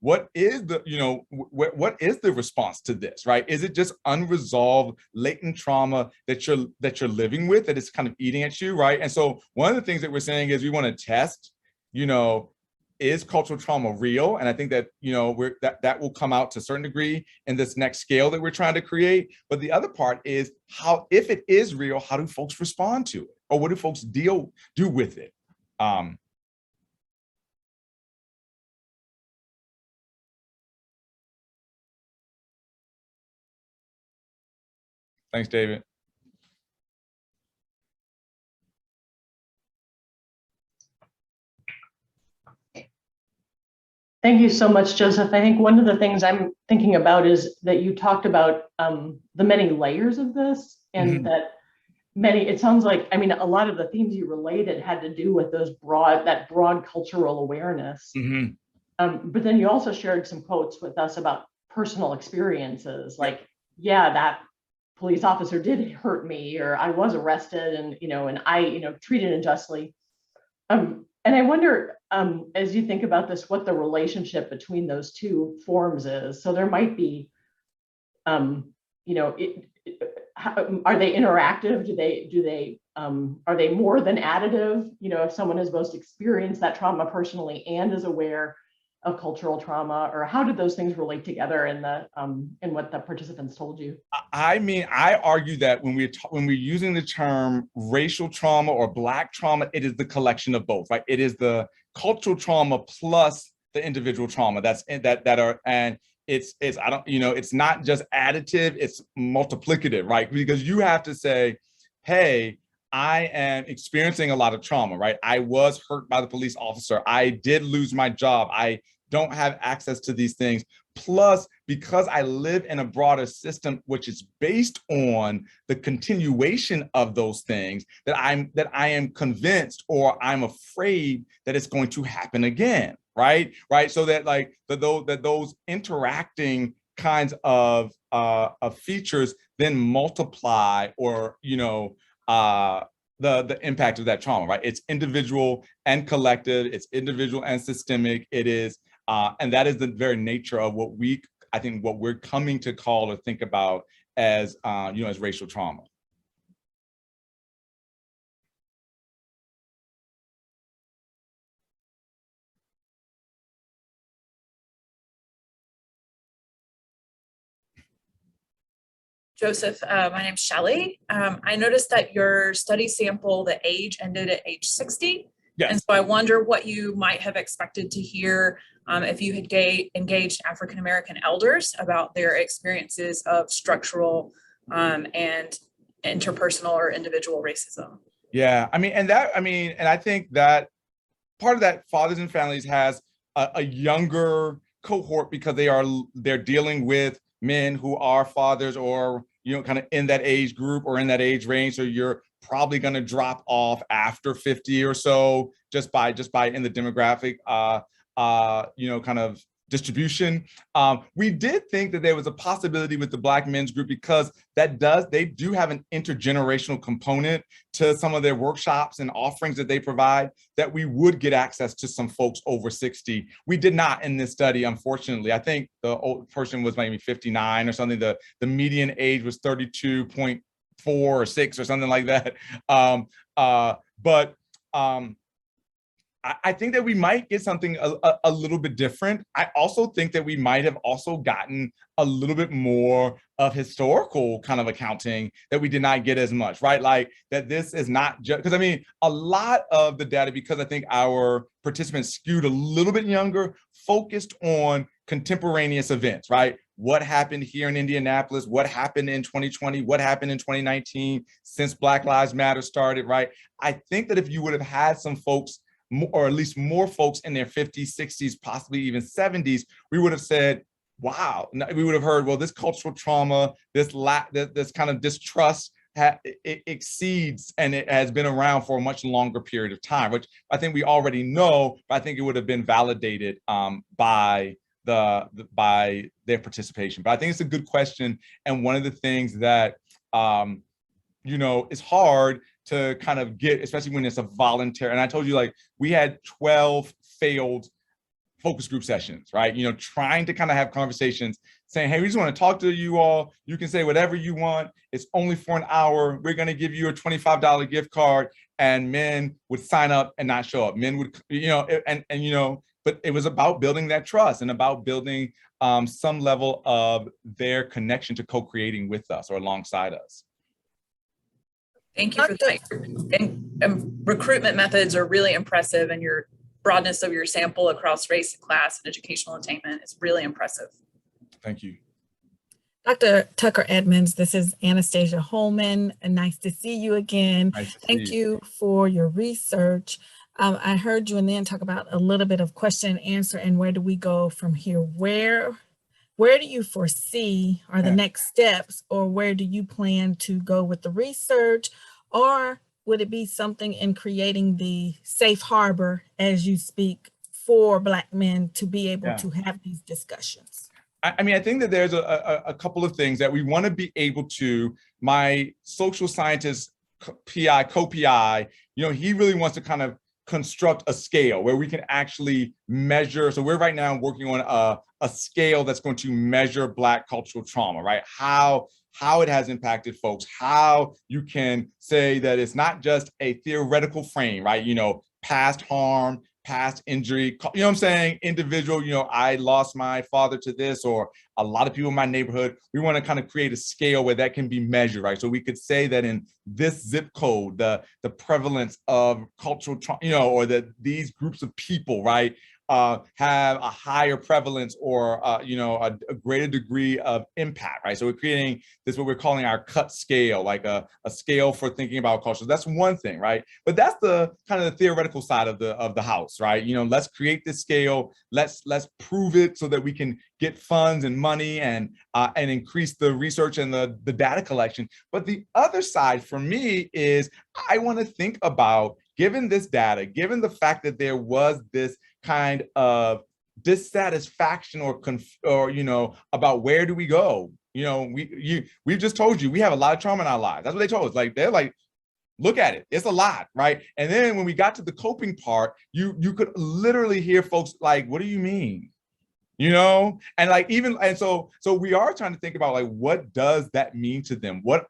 What is the, what is the response to this, right? Is it just unresolved latent trauma that you're living with, that is kind of eating at you, right? And so one of the things that we're saying is we want to test, is cultural trauma real? And I think that, that will come out to a certain degree in this next scale that we're trying to create. But the other part is how, if it is real, how do folks respond to it? Or what do folks do with it? Thanks, David. Thank you so much, Joseph. I think one of the things I'm thinking about is that you talked about the many layers of this, and that it sounds like, a lot of the themes you related had to do with that broad cultural awareness. But then you also shared some quotes with us about personal experiences, like, yeah, that police officer did hurt me, or I was arrested and I treated unjustly. And I wonder, as you think about this, what the relationship between those two forms is. So there might be, are they interactive? Are they more than additive? If someone has both experienced that trauma personally and is aware of cultural trauma, or how did those things relate together in what the participants told you? I argue that when we're using the term racial trauma or Black trauma, it is the collection of both, right? It is the cultural trauma plus the individual trauma it's not just additive, it's multiplicative, right? Because you have to say, hey, I am experiencing a lot of trauma, right? I was hurt by the police officer. I did lose my job. I don't have access to these things. Plus, because I live in a broader system, which is based on the continuation of those things, that I am convinced, or I'm afraid that it's going to happen again, right? So that those interacting kinds of features then multiply or, the impact of that trauma, right? It's individual and collective, it's individual and systemic. It is, and that is the very nature of what we're coming to call or think about as, as racial trauma. Joseph, my name's Shelley. I noticed that your study sample, the age ended at age 60. Yes. And so I wonder what you might have expected to hear if you had engaged African-American elders about their experiences of structural and interpersonal or individual racism. Yeah, and I think that part of that Fathers and Families has a younger cohort because they're dealing with men who are fathers or, kind of in that age group or in that age range. So you're probably going to drop off after 50 or so just by in the demographic, kind of distribution. We did think that there was a possibility with the Black men's group because they do have an intergenerational component to some of their workshops and offerings that they provide, that we would get access to some folks over 60. We did not in this study, unfortunately. I think the old person was maybe 59 or something. The median age was 32.4 or 6 or something like that. I think that we might get something a little bit different. I also think that we might have also gotten a little bit more of historical kind of accounting that we did not get as much, right? Like that this is not just, because a lot of the data, because I think our participants skewed a little bit younger, focused on contemporaneous events, right? What happened here in Indianapolis? What happened in 2020? What happened in 2019 since Black Lives Matter started, right? I think that if you would have had some folks, or at least more folks in their 50s, 60s, possibly even 70s, we would have said, wow, we would have heard, well, this cultural trauma, this kind of distrust, it exceeds, and it has been around for a much longer period of time, which I think we already know, but I think it would have been validated by their participation. But I think it's a good question. And one of the things that, is hard to kind of get, especially when it's a voluntary, and I told you, like, we had 12 failed focus group sessions, right? Trying to kind of have conversations saying, hey, we just want to talk to you all. You can say whatever you want. It's only for an hour. We're going to give you a $25 gift card. And men would sign up and not show up. Men would, but it was about building that trust and about building some level of their connection to co-creating with us or alongside us. Thank you for that. And recruitment methods are really impressive, and your broadness of your sample across race, class, and educational attainment is really impressive. Thank you. Dr. Tucker Edmonds, this is Anastasia Holman, and nice to see you again. Nice to see Thank you for your research. I heard you and then talk about a little bit of question and answer, and where do we go from here? Where do you foresee are the next steps, or where do you plan to go with the research? Or would it be something in creating the safe harbor, as you speak, for Black men to be able to have these discussions? I think that there's a couple of things that we want to be able to. My social scientist PI, co-PI, he really wants to kind of construct a scale where we can actually measure. So we're right now working on a scale that's going to measure Black cultural trauma, right? How it has impacted folks, how you can say that it's not just a theoretical frame, right? Past harm, past injury, what I'm saying? Individual, I lost my father to this, or a lot of people in my neighborhood. We want to kind of create a scale where that can be measured, right? So we could say that in this zip code, the prevalence of cultural trauma, or that these groups of people, right, have a higher prevalence or, a greater degree of impact, right? So we're creating this, what we're calling our cut scale, like a scale for thinking about culture. That's one thing, right? But that's the kind of the theoretical side of the house, right? Let's create this scale. Let's prove it so that we can get funds and money and increase the research and the data collection. But the other side for me is I want to think about, given this data, given the fact that there was this kind of dissatisfaction or you know, about where do we go. You know, we've just told you we have a lot of trauma in our lives. That's what they told us. Like, they're like, look at it, it's a lot, right? And then when we got to the coping part, you could literally hear folks like, what do you mean? You know, and like, even, and so we are trying to think about like, what does that mean to them? What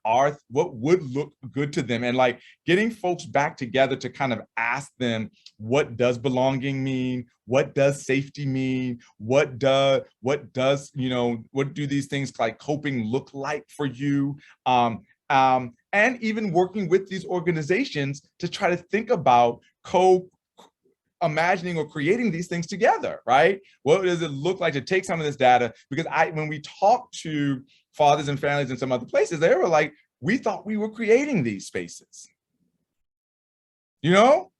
would look good to them? And like getting folks back together to kind of ask them, what does belonging mean? What does safety mean? What does, you know, what do these things like coping look like for you? And even working with these organizations to try to think about imagining or creating these things together, right? What does it look like to take some of this data? Because when we talk to fathers and families in some other places, they were like, we thought we were creating these spaces. You know,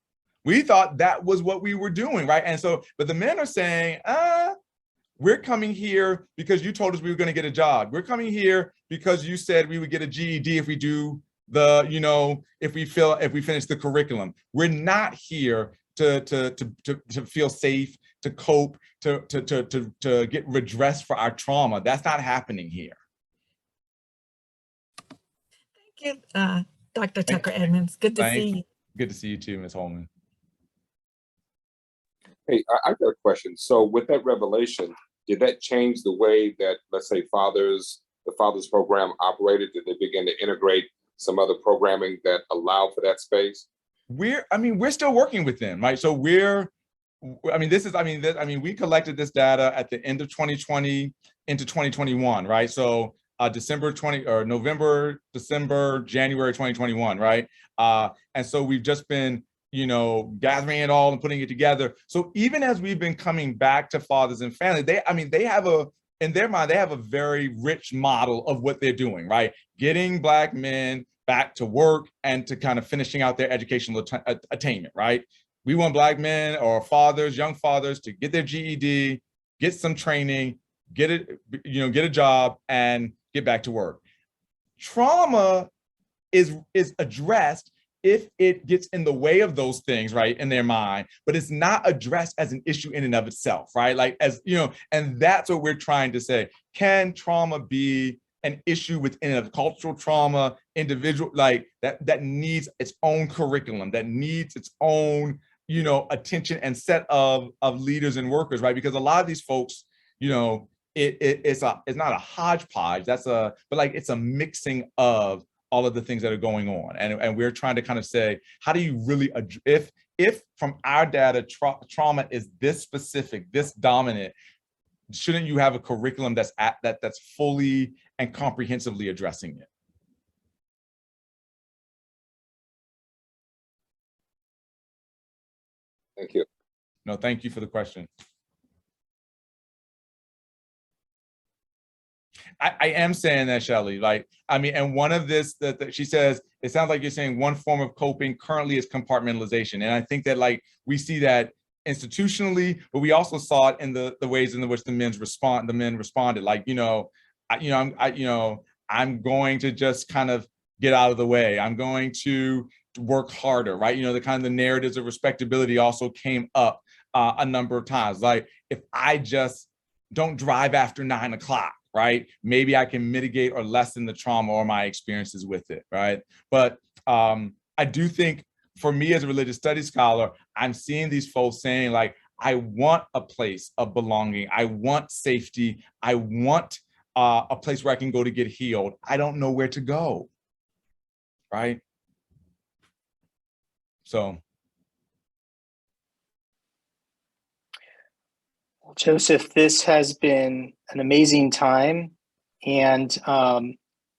we thought that was what we were doing, right? And so, but the men are saying, we're coming here because you told us we were going to get a job. We're coming here because you said we would get a GED if we do the, you know, if we finish the curriculum. We're not here to feel safe, to cope, to get redress for our trauma. That's not happening here. Thank you, Dr. Tucker Edmonds. Good to see you. Good to see you too, Ms. Holman. Hey, I've got a question. So with that revelation, did that change the way that, let's say, the Fathers Program operated? Did they begin to integrate some other programming that allowed for that space? We're still working with them, right? So we collected this data at the end of 2020 into 2021, right? So November, December, January 2021, right? And so we've just been, you know, gathering it all and putting it together. So even as we've been coming back to fathers and family, they have in their mind, they have a very rich model of what they're doing, right? Getting Black men back to work and to kind of finishing out their educational attainment, right? We want Black men or fathers, young fathers, to get their GED, get some training, get a job, and get back to work. Trauma is addressed if it gets in the way of those things, right, in their mind, but it's not addressed as an issue in and of itself, right? Like, as you know, and that's what we're trying to say. Can trauma be an issue within a cultural trauma, individual, like that needs its own curriculum, that needs its own, you know, attention and set of leaders and workers, right? Because a lot of these folks, you know, it's not a hodgepodge, but like it's a mixing of all of the things that are going on. And we're trying to kind of say, how do you really, if from our data, trauma is this specific, this dominant, shouldn't you have a curriculum that's fully and comprehensively addressing it? Thank you. No, thank you for the question. I am saying that, Shelley, like, and one of this that she says, it sounds like you're saying one form of coping currently is compartmentalization. And I think that, like, we see that institutionally, but we also saw it in the ways in which the men responded. Like, I'm going to just kind of get out of the way. I'm going to work harder, right? You know, the kind of the narratives of respectability also came up a number of times. Like, if I just don't drive after 9 o'clock, right? Maybe I can mitigate or lessen the trauma or my experiences with it, right? But I do think, for me as a religious studies scholar, I'm seeing these folks saying, like, I want a place of belonging. I want safety. I want a place where I can go to get healed. I don't know where to go, right? So. Well, Joseph, this has been an amazing time. And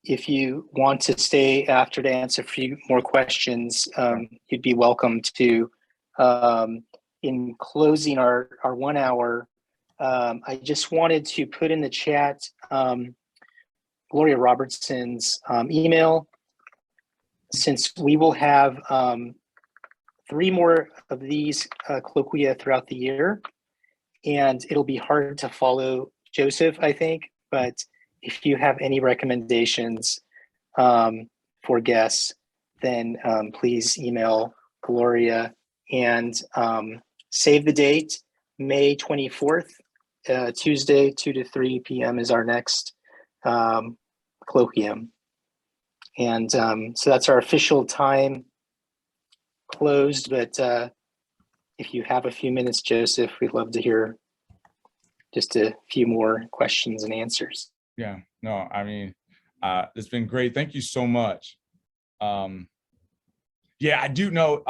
if you want to stay after to answer a few more questions, you'd be welcome to. In closing our 1 hour, I just wanted to put in the chat Gloria Robertson's email, since we will have 3 more of these colloquia throughout the year. And it'll be hard to follow Joseph, I think, but if you have any recommendations for guests, then please email Gloria and save the date, May 24th, Tuesday, 2 to 3 p.m. is our next colloquium. And so that's our official time closed, but if you have a few minutes, Joseph, we'd love to hear just a few more questions and answers. Yeah, no, I mean, it's been great. Thank you so much. Yeah, I do know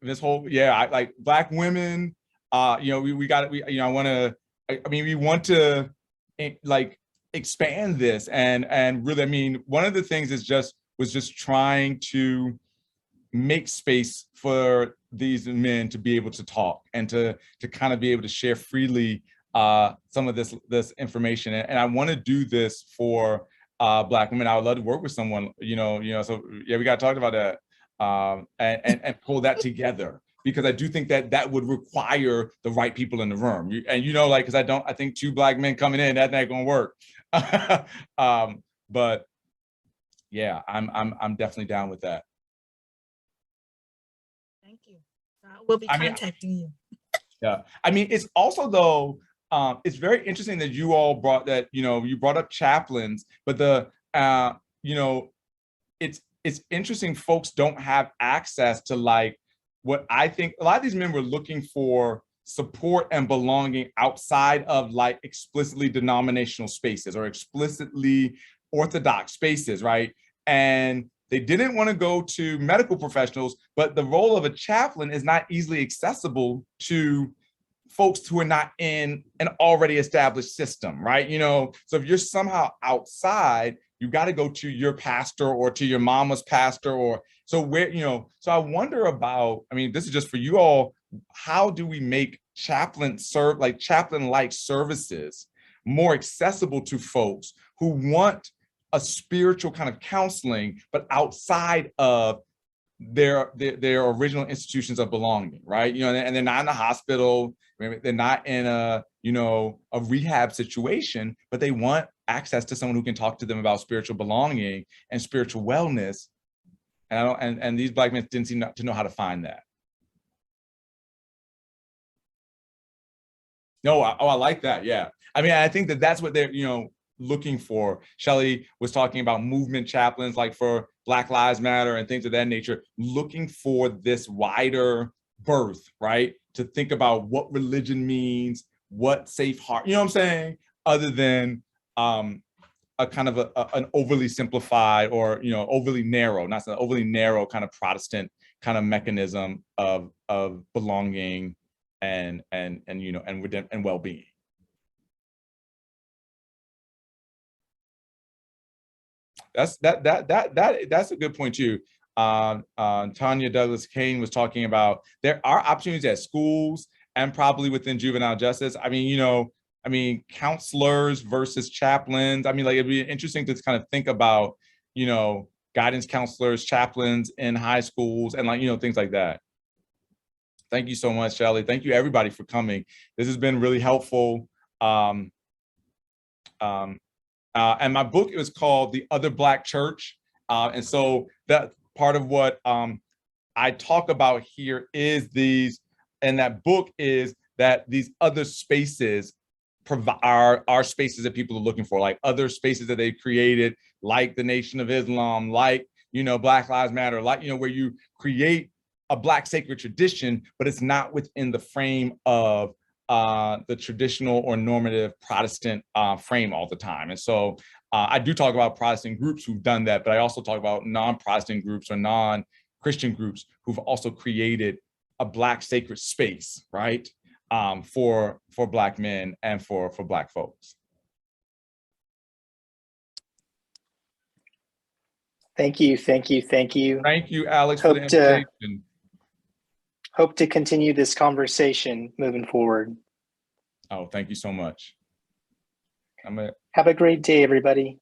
this whole, I like Black women, you know, we got, you know, I mean, we want to like expand this and really, I mean, one of the things was just trying to make space for these men to be able to talk and to kind of be able to share freely some of this information. And I want to do this for Black women. I would love to work with someone, you know, so yeah, we got to talk about that and pull that together, because I do think that would require the right people in the room. And you know, like, because I think 2 Black men coming in, that's not gonna work. But yeah, I'm definitely down with that. Thank you. We'll be contacting you. Yeah, I mean, it's also though, it's very interesting that you all brought that, you know, you brought up chaplains, but you know, it's interesting folks don't have access to like what I think a lot of these men were looking for support and belonging outside of like explicitly denominational spaces or explicitly orthodox spaces, right? And they didn't want to go to medical professionals, but the role of a chaplain is not easily accessible to folks who are not in an already established system, right? You know, so if you're somehow outside, you got to go to your pastor or to your mama's pastor, or so where, you know, so I wonder about, I mean, this is just for you all, how do we make chaplain-like services more accessible to folks who want a spiritual kind of counseling, but outside of their original institutions of belonging, right? You know, and they're not in a hospital, they're not in a, you know, a rehab situation, but they want access to someone who can talk to them about spiritual belonging and spiritual wellness. And these Black men didn't seem to know how to find that. No, I like that. Yeah, I mean, I think that's what they're, you know, looking for. Shelley was talking about movement chaplains, like for Black Lives Matter and things of that nature, looking for this wider berth, right? To think about what religion means, what safe heart, you know what I'm saying? Other than a kind of an overly simplified or, you know, overly narrow, not so overly narrow kind of Protestant kind of mechanism of belonging and you know, and well-being. That's a good point too. Tanya Douglas Kane was talking about there are opportunities at schools and probably within juvenile justice. I mean, you know, I mean, counselors versus chaplains. I mean, like, it'd be interesting to kind of think about, you know, guidance counselors, chaplains in high schools, and like, you know, things like that. Thank you so much, Shelley. Thank you everybody for coming. This has been really helpful. And my book, it was called The Other Black Church. And so that part of what I talk about here is and that book is that these other spaces are spaces that people are looking for, like other spaces that they've created, like the Nation of Islam, like, you know, Black Lives Matter, like, you know, where you create a Black sacred tradition, but it's not within the frame of the traditional or normative Protestant frame all the time. And so I do talk about Protestant groups who've done that, but I also talk about non-Protestant groups or non-Christian groups who've also created a Black sacred space, right? For Black men and for Black folks. Thank you, thank you, thank you. Thank you, Alex, for the invitation. Hope to continue this conversation moving forward. Oh, thank you so much. Have a great day, everybody.